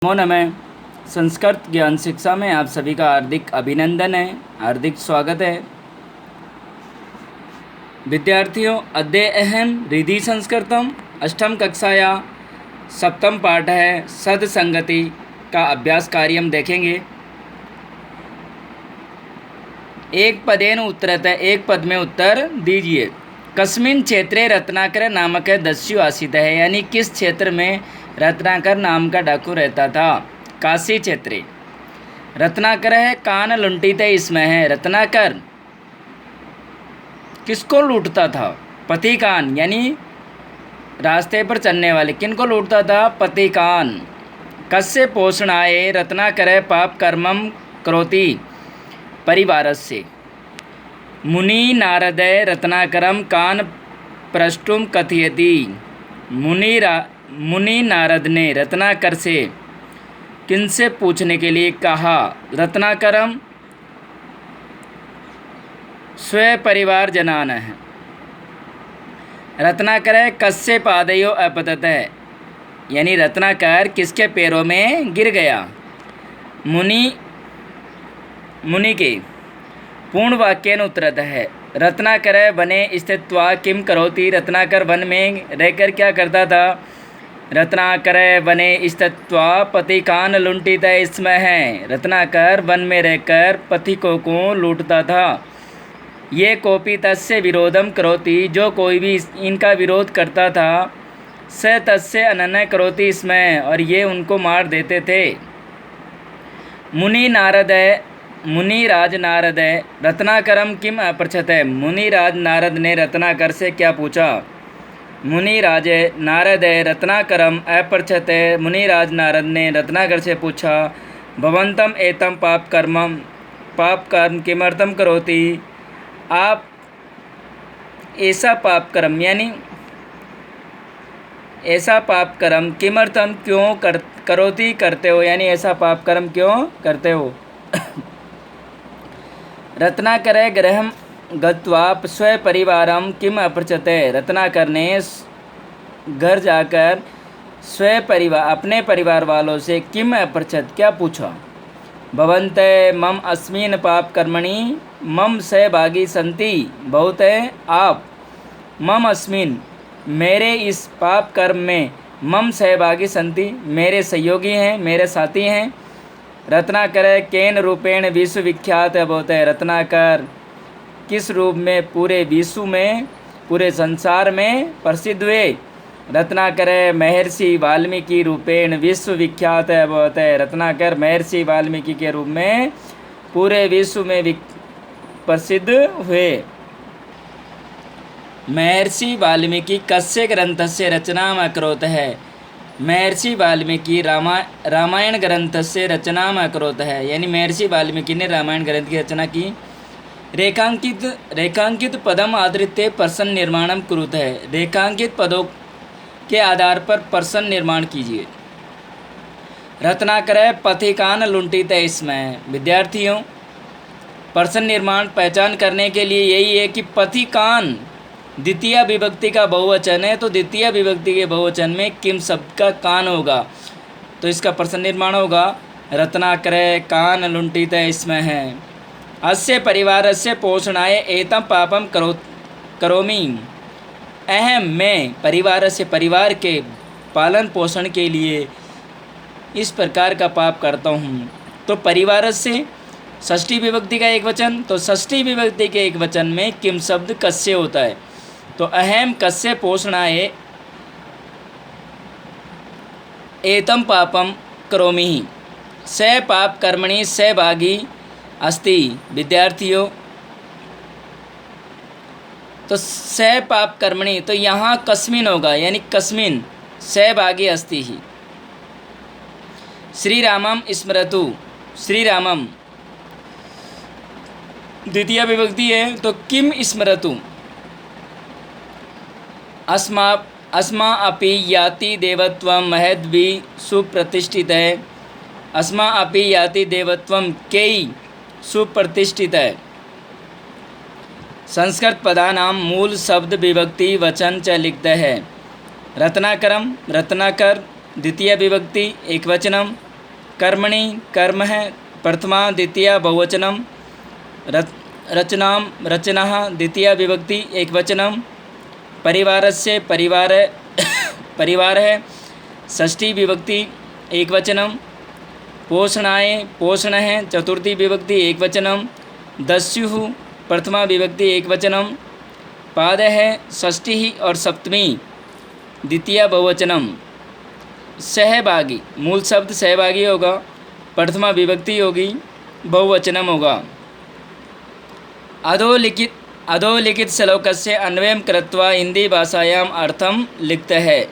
नमो नमः। संस्कृत ज्ञान शिक्षा में आप सभी का हार्दिक अभिनंदन है, हार्दिक स्वागत है। विद्यार्थियों, अद्य अहम रिधि संस्कृतम अष्टम कक्षाया सप्तम पाठ है सदसंगति का अभ्यास कार्य हम देखेंगे। एक पदेन उत्तरत है, एक पद में उत्तर दीजिए। कस्मिन् क्षेत्रे रत्नाकर नामक दस्यु आसीत है, यानी किस क्षेत्र में रत्नाकर नाम का डाकू रहता था। काशी क्षेत्रे। रत्नाकर है कान लुंटित इसमें है। रत्नाकर किसको लूटता था? पति कान, यानी रास्ते पर चलने वाले। किनको लूटता था? पति कान। कस्य पोषणाय रत्नाकर पाप कर्मम करोति परिवारस्य। मुनि नारद रत्नाकरम कान प्रष्टुम कथयति। मुनि नारद ने रत्नाकर से किनसे पूछने के लिए कहा? रत्नाकरम स्व परिवार जनान है। रत्नाकर कस्य पादयो अपतत है, यानी रत्नाकर किसके पैरों में गिर गया? मुनि के। पूर्ण वाक्यन उत्तरत है। रत्नाकर वने स्थित्वा किम करोति। रत्नाकर वन में रहकर क्या करता था? रत्नाकर वने स्थित्वा पति कान लुंटित इसमें है। रत्नाकर वन में रहकर पथिकों को लूटता था। ये कोपी तस्य विरोधम करोति, जो कोई भी इनका विरोध करता था, स तस्य अनन्य करोति इसमें, और ये उनको मार देते थे। मुनिराज नारद रत्नाकरम किम अपृच्छत है। मुनिराज नारद ने रत्नाकर से क्या पूछा? मुनिराज नारद रत्नाकरम अपृच्छत। मुनिराज नारद ने रत्नाकर से पूछा, भवन्तम एतम पाप कर्म किमर्थम करोति। आप ऐसा पाप कर्म, यानी ऐसा पाप कर्म किमर्थम क्यों करोति करते हो, यानी ऐसा पाप कर्म क्यों करते हो। रत्नाकर गृहं गत्वा स्वपरिवारं किम अपृच्छत। रत्नाकर ने घर जाकर अपने परिवार वालों से किम अपृच्छत, क्या पूछा? भवन्ते मम अस्मिन् पाप कर्मणि मम सहभागी सन्ति। बहुत है आप मम अस्मिन्, मेरे इस पाप कर्म में, मम सहभागी सन्ति, मेरे सहयोगी हैं, मेरे साथी हैं। रत्नाकर केन रूपेण विश्वविख्यात बहुत है। रत्नाकर किस रूप में पूरे विश्व में, पूरे संसार में प्रसिद्ध हुए? रत्नाकर महर्षि वाल्मीकि रूपेण विश्वविख्यात बहुत है। रत्नाकर महर्षि वाल्मीकि के रूप में पूरे विश्व में प्रसिद्ध हुए। महर्षि वाल्मीकि कस्य ग्रंथस्य रचनाम अकरोत् है। महर्षि वाल्मीकि रामायण ग्रंथ से रचनाम अकरोत् है, यानी महर्षि वाल्मीकि ने रामायण ग्रंथ की रचना की। रेखांकित पदम आधृत्य प्रश्न निर्माणम कुरुत है। रेखांकित पदों के आधार पर प्रश्न निर्माण कीजिए। रत्नाकर पथिकान लुंटित है इसमें। विद्यार्थियों, प्रश्न निर्माण पहचान करने के लिए यही है कि पथिकान द्वितीय विभक्ति का बहुवचन है, तो द्वितीय विभक्ति के बहुवचन में किम शब्द का कान होगा, तो इसका प्रश्न निर्माण होगा। रत्नाकर कान लुंटित इसमें है। अस्य परिवारस्य पोषणाय एतम पापम करोमि। अहम, मैं परिवार के पालन पोषण के लिए इस प्रकार का पाप करता हूँ। तो परिवार से षष्ठी विभक्ति का एक वचन, तो षष्ठी विभक्ति के एक वचन में किम शब्द कस्य होता है, तो अहम कस्य पोषणाय एतम पापम करोमि। स पाप कर्मणि सहभागी अस्ति। विद्यार्थियों, तो स पाप कर्मणि, तो यहाँ कस्मिन होगा, यानी कस्मिन सहभागी अस्ति ही। श्री रामम स्मरतु। श्री रामम द्वितीय विभक्ति है, तो किम स्मरतु। अस्मा अपि याति देवत्वं महद्वि सुप्रतिष्ठित है। अस्मा अपि याति देवत्वं कई सुप्रतिष्ठित है। संस्कृत पदानां मूल शब्द विभक्ति वचन च लिखते हैं। रत्नाकरम, रत्नाकर, द्वितीय विभक्ति एकवचनम, कर्मणि कर्म है प्रथमा द्वितीया बहुवचनम, रचनाम रचना द्वितीया विभक्ति एकवचनम, परिवारस्य परिवार परिवार है षष्ठी विभक्ति एकवचनम, पोषणाय पोषण है चतुर्थी विभक्ति एकवचनम, दस्युः प्रथमा विभक्ति एकवचनम, पाद है षष्ठी और सप्तमी द्वितीया बहुवचनम, सहभागी मूल शब्द सहभागी होगा, प्रथमा विभक्ति होगी, बहुवचनम होगा। अधोलिखित श्लोकस्य अन्वयं कृत्वा हिंदी भाषायाम् अर्थं लिखते हैं।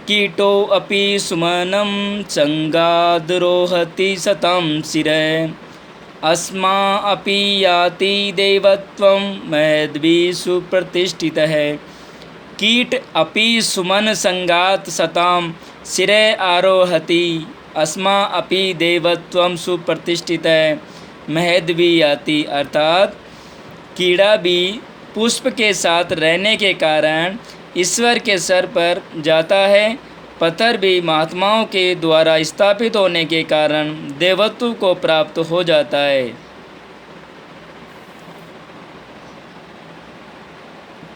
कीटो अपि सुमनं संगादरोहति सतं शिरे, अस्मा अपि याति देवत्वं महद्विषु प्रतिष्ठितः। कीट अपि सुमन संगात सताम शिरे आरोहति, अस्मा अपि देवत्वं सुप्रतिष्ठितः महद्वी याति। अर्थात कीड़ा भी पुष्प के साथ रहने के कारण ईश्वर के सर पर जाता है, पत्थर भी महात्माओं के द्वारा स्थापित होने के कारण देवत्व को प्राप्त हो जाता है।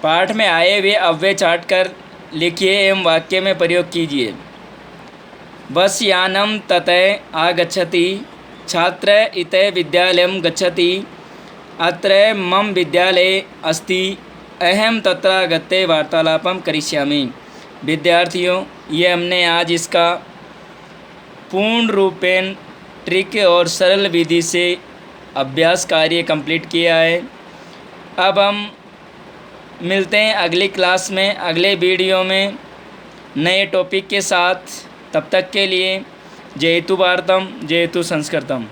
पाठ में आए हुए अव्यय चाट कर लिखिए एवं वाक्य में प्रयोग कीजिए। बस यानम ततः आगच्छति, छात्र इतः विद्यालयं गच्छति, अत्र मम विद्यालय अस्ति, अहम तत्र गत्वा वार्तालापं करिष्यामि। विद्यार्थियों, ये हमने आज इसका पूर्ण रूपेण ट्रिक और सरल विधि से अभ्यास कार्य कंप्लीट किया है। अब हम मिलते हैं अगली क्लास में, अगले वीडियो में नए टॉपिक के साथ। तब तक के लिए जय हेतु भारतम, जय हेतु संस्कृतम।